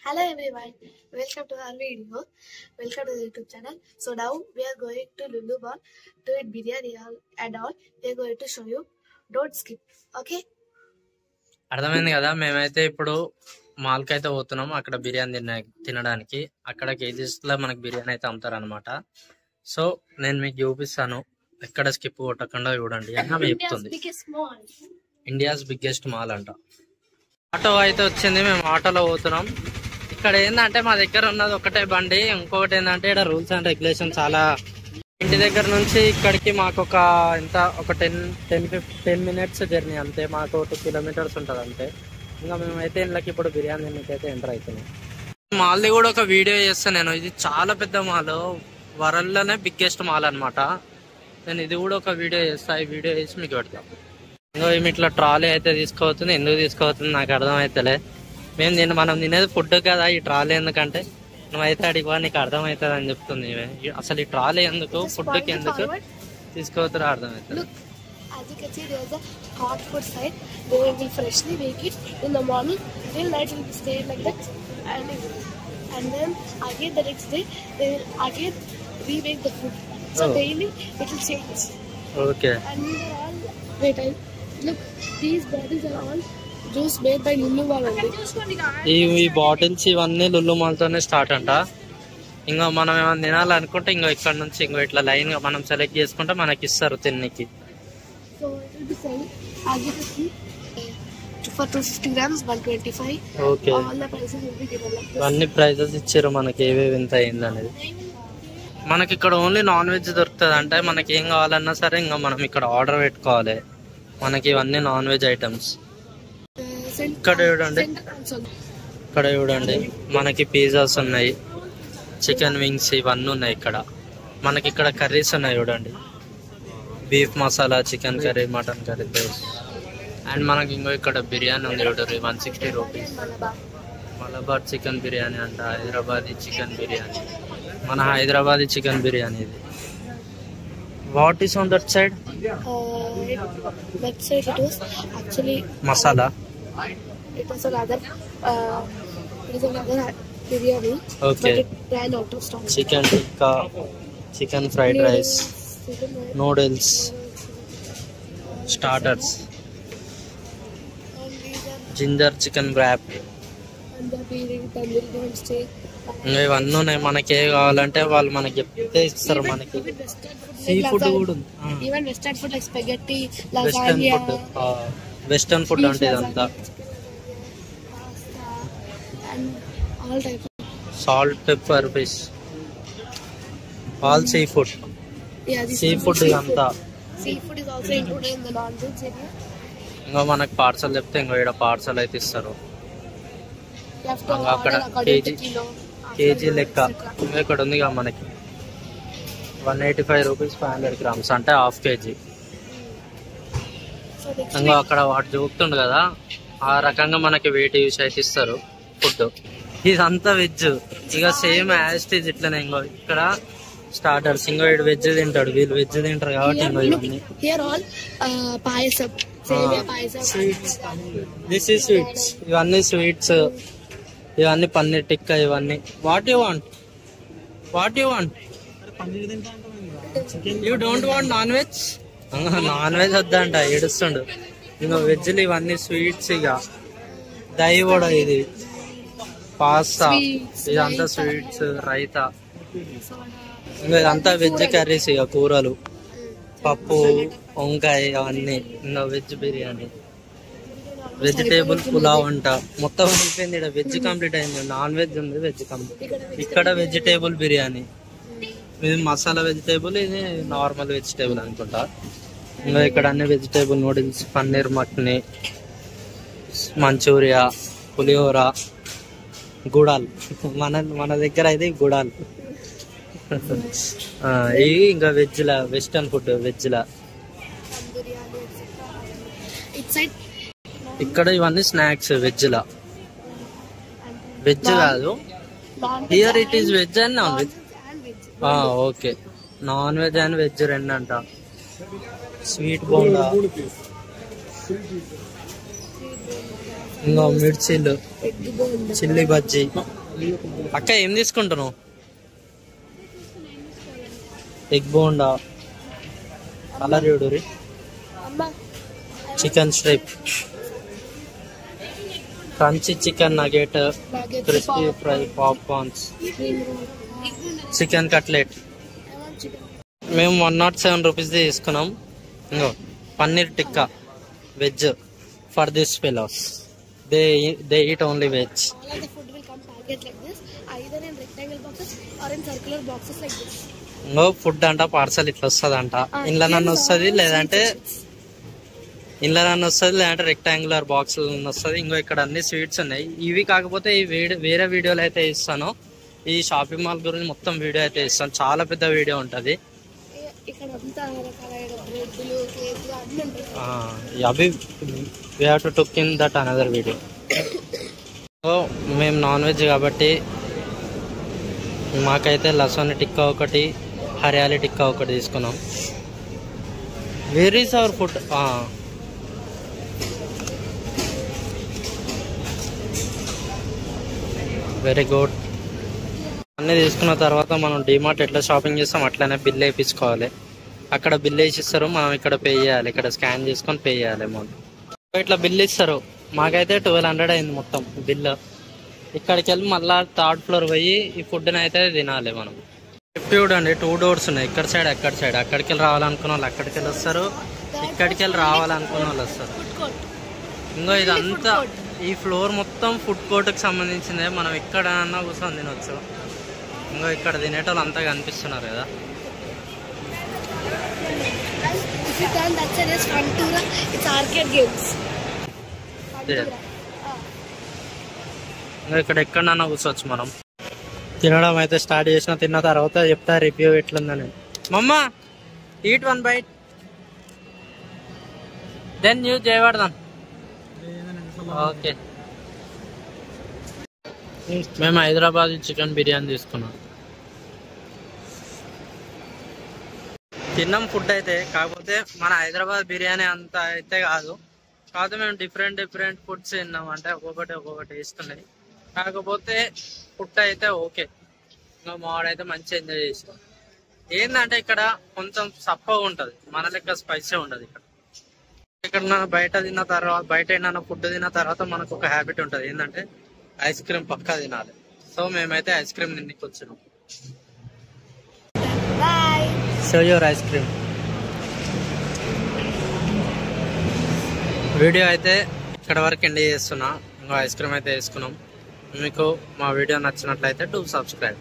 Hello everyone, welcome to our video. Welcome to the YouTube channel. So now we are going to Lulu Mall to eat biryani and all. We are going to show you. Don't skip. Okay? అర్థమైంది కదా. మేమైతే ఇప్పుడు mall కి అయితే పోతున్నాం. అక్కడ బిర్యానీ తినడానికి. అక్కడ కేజీస్ లో మనకి బిర్యానీ అయితే అమ్ముతారు అనమాట. సో నేను మీకు చూపిస్తాను. ఎక్కడ స్కిప్ కొట్టకుండా చూడండి. చెప్తుంది ఇండియాస్ బిగ్గెస్ట్ మాల్ అంట. ఆటో అయితే వచ్చింది, మేము ఆటోలో పోతున్నాం. ఇక్కడ ఏంటంటే మా దగ్గర ఉన్నది ఒకటే బండి. ఇంకొకటి ఏంటంటే ఇక్కడ రూల్స్ అండ్ రెగ్యులేషన్ చాలా. ఇంటి దగ్గర నుంచి ఇక్కడికి మాకు ఒక 10 మినిట్స్ జర్నీ అంతే. మాకు 2 కిలోమీటర్స్ ఉంటుంది అంతే. ఇంకా మేమైతే ఇంట్లోకి ఇప్పుడు బిర్యానీ అయితే ఎంటర్ అవుతున్నాం. మాల్ది కూడా ఒక వీడియో చేస్తాను నేను. ఇది చాలా పెద్ద మాల్, వరల్డ్ లోనే బిగ్గెస్ట్ మాల్ అనమాట. నేను ఇది కూడా ఒక వీడియో చేస్తా. ఈ వీడియో చేసి మీకు పెడతాం. ఇంకా ఏమి ఇట్లా ట్రాలీ అయితే తీసుకోవచ్చుంది. ఎందుకు తీసుకోవచ్చుంది నాకు అర్థమైతలే. మనం తినేది ఫుడ్ కదా. ఈ ట్రాలీ ఎందుకంటే నువ్వైతే అడిగివా నీకు అర్థమవుతుంది అని చెప్తుంది. అసలు ఈ ట్రాలీ ఎందుకు, ఫుడ్కి ఎందుకు తీసుకోవద్దు అర్థమవుతుంది. As you can see, there is a hot food side. They will freshly make it in the morning till night. Will stay like that, and then again the next day they will again remake the food. So daily it will change. Okay. And these are all look, these bottles are all juice made by Lulu Mall only. ఈ bottles ఇవన్నీ Lulu mall తోనే start అంట. ఇంకా మనం ఏమైనా తినాలనుకుంటే ఇంకా ఇక్కడ నుంచి ఇంకో ఇట్లా లైన్ గా మనం సెలెక్ట్ చేసుకుంటే మనకి ఇస్తారు తిన్నికి. So it will be selling as you can see for 250 grams 125. Okay. All the prices will be given like this. అన్ని ప్రైజెస్ ఇచ్చారు మనకి ఏవేవి ఎంత అయింది అనేది. మనకి ఇక్కడ ఓన్లీ నాన్ వెజ్ దొరుకుతుంది. అంటే మనకి ఏం కావాలన్నా సరే ఇంకా మనం ఇక్కడ ఆర్డర్ పెట్టుకోవాలి. మనకి ఇవన్నీ నాన్ వెజ్ ఐటమ్స్. ఇక్కడ చూడండి మనకి పిజ్జాస్ ఉన్నాయి, చికెన్ వింగ్స్ ఇవన్నీ ఉన్నాయి. ఇక్కడ మనకి ఇక్కడ కర్రీస్ ఉన్నాయి చూడండి. Beef masala, chicken curry, mutton curry, and మనకి ఇంకో ఇక్కడ బిర్యానీ ఉంది చూడండి. 160 రూపీస్. మలబార్ చికెన్ బిర్యానీ అంట. హైదరాబాదీ చికెన్ బిర్యానీ. మన హైదరాబాదీ చికెన్ బిర్యానీ ఇది. What is on that side? That side it was actually masala. It was another biryani. Okay. But it ran out of stock. Chicken tikka, chicken fried rice, noodles, starters, ginger chicken wrap. ఇవన్నీ ఉన్నాయి. మనకి ఏ కావాలంటే వాళ్ళు మనకి చెప్తే ఇస్తారు. మనకి sea food కూడా ఉంది. Even western food like spaghetti, western lasagna, food. Western food అంటే ఇదంతా. and all type of salt, pepper, fish, all sea food. Sea food ఇదంతా. seafood is also included in the non-veg area. ఇంకా మనకి parcel చెప్తే ఇంకా ఇక్కడ parcel అయితే ఇస్తారు. You have to అక్కడ order according to kilo. KG లెక్క. ఇంకా ఇక్కడ ఉంది కదా మనకి 185 రూపీస్ 500 గ్రామ్స్ అంటే హాఫ్ కేజీ. So next ఇంకా అక్కడ వాటి చూపుతుండు కదా, ఆ రకంగా మనకి వెయిట్ యూస్ అయితే ఇస్తారు ఫుడ్. ఇదంతా వెజ్. ఇక సేమ్ యాజ్ ఇట్ ఈజ్ ఇట్లనే. ఇంకో ఇక్కడ స్టార్టర్స్. ఇంకో ఇటు వెజ్ తింటాడు, వీళ్ళు వెజ్ తింటారు కాబట్టి ఇంకో ఇవన్నీ. here all payasam, sevia payasam, sweets. This is sweets. ఇవన్నీ స్వీట్స్. ఇవన్నీ పన్నీర్ టిక్కా ఇవన్నీ. What you want? You don't want non veg? Non veg వద్దంట, ఏడుస్తుండు. ఇంకా వెజ్లు ఇవన్నీ స్వీట్స్. ఇక దహి వడ, ఇది పాస్తా, ఇదంతా స్వీట్స్, రైతా. ఇంకా ఇదంతా వెజ్ కర్రీస్. ఇక కూరలు, పప్పు, వంకాయ అవన్నీ. ఇంకా వెజ్ బిర్యానీ, వెజిటేబుల్ పులావ్ అంట. మొత్తం అయిపోయింది. ఇక్కడ వెజ్ కంప్లీట్ అయింది. నాన్ వెజ్ ఉంది, వెజ్ కంప్లీట్. ఇక్కడ వెజిటేబుల్ బిర్యానీ, ఇది మసాలా వెజిటేబుల్, ఇది నార్మల్ వెజిటేబుల్ అనుకుంటా. ఇంకా ఇక్కడ అన్ని వెజిటేబుల్ నూడిల్స్, పన్నీర్ మక్ని, మంచూరియా, పులిహోర, గుడాల్. మన దగ్గర అయితే గుడాల్. ఇవి ఇంకా వెజ్లా, వెస్టర్న్ ఫుడ్ వెజ్లా. ఇక్కడ ఇవన్నీ స్నాక్స్ వెజ్లా. వెజ్ కాదు, here it is veg and non veg. Okay, non veg and veg రెండు అంట. స్వీట్ బోండా, ఇంకో మిర్చీలు, ఎగ్ బోండా, చిల్లీ బజ్జీ. అక్క ఏం తీసుకుంటున్నావు? ఎగ్ బోండా, కలర్ చూడురి, chicken strip, crunchy chicken nugget, crispy fry, popcorns, chicken cutlet. మేము 107 రూపీస్ తీసుకున్నాం. ఇంకో paneer tikka veg for this fellows. They eat only veg. ఇంకో ఫుడ్ అంట పార్సల్ ఇట్లా వస్తుంది అంట. ఇంట్లో నన్ను వస్తుంది, లేదంటే రెక్టాంగులర్ బాక్స్ వస్తుంది. ఇంకో ఇక్కడ అన్ని స్వీట్స్ ఉన్నాయి. ఇవి కాకపోతే ఈ వేరే వీడియోలు అయితే ఇస్తాను. ఈ షాపింగ్ మాల్ గురించి మొత్తం వీడియో అయితే ఇస్తాను. చాలా పెద్ద వీడియో ఉంటుంది. అవి we have to took in that another video. So మేము నాన్ వెజ్ కాబట్టి మాకైతే లసోని టిక్కా ఒకటి, హరియాలి టిక్కా ఒకటి తీసుకున్నాం. Where is our food? Very good. అన్నీ తీసుకున్న తర్వాత మనం డిమార్ట్ ఎట్లా షాపింగ్ చేస్తాం అట్లనే బిల్ వేయించుకోవాలి. అక్కడ బిల్ వేసిస్తారు, మనం ఇక్కడ పే చేయాలి. ఇక్కడ స్కాన్ చేసుకొని పే చేయాలి అమౌంట్. ఇట్లా బిల్ ఇస్తారు. మాకైతే 1200 అయింది మొత్తం బిల్. ఇక్కడికి వెళ్ళి మళ్ళీ 3rd ఫ్లోర్ పోయి ఈ ఫుడ్ని అయితే తినాలి మనం. లిఫ్ట్ చూడండి, 2 డోర్స్ ఉన్నాయి. ఇక్కడ సైడ్ అక్కడ సైడ్. అక్కడికి వెళ్ళి రావాలనుకున్న వాళ్ళు అక్కడికి వెళ్ళి వస్తారు, ఇక్కడికి వెళ్ళి రావాలనుకున్న వాళ్ళు వస్తారు. ఇంకో ఇదంతా ఈ ఫ్లోర్ మొత్తం ఫుడ్ కోర్ట్కి సంబంధించిందే. మనం ఎక్కడన్నా కూర్చొని తినొచ్చు. ఇంకో ఇక్కడ తినేటోళ్ళు అంతా కనిపిస్తున్నారు కదా. ఇంకా ఇక్కడ ఎక్కడన్నా కూర్చోవచ్చు మనం. తినడం అయితే స్టార్ట్ చేసిన. తిన్న తర్వాత చెప్తా రివ్యూ ఎట్లుందని. మమ్మ ఈట్ 1 బైట్ దెన్ యూ చేయబడదాం. ఓకే. మేము హైదరాబాద్ చికెన్ బిర్యానీ తీసుకున్నాం. తిన్నాం ఫుడ్ అయితే. కాకపోతే మన హైదరాబాద్ బిర్యానీ అంత అయితే కాదు. కాకపోతే మేము డిఫరెంట్ ఫుడ్స్ తిన్నాం. అంటే ఒక్కొక్కటి వేస్తున్నాయి. కాకపోతే ఫుడ్ అయితే ఓకే. ఇంకా మావాడైతే మంచిగా ఎంజాయ్ చేస్తాం. ఏంటంటే ఇక్కడ కొంచెం సప్పగా ఉంటుంది, మన లెక్క స్పైసీ ఉండదు. ఇక్కడ బయట ఏమన్నా ఫుడ్ తిన్న తర్వాత మనకు ఒక హ్యాబిట్ ఉంటుంది. ఏంటంటే ఐస్ క్రీమ్ పక్కా తినాలి. సో మేమైతే ఐస్ క్రీమ్ తిన్నికి వచ్చినాం. Show your eyes cream. Video అయితే ఇక్కడ వరకు ఎండ్ చేస్తున్నా. ఇంకో ఐస్ క్రీమ్ అయితే వేసుకున్నాం. మీకు మా వీడియో నచ్చినట్లయితే డూ సబ్స్క్రైబ్.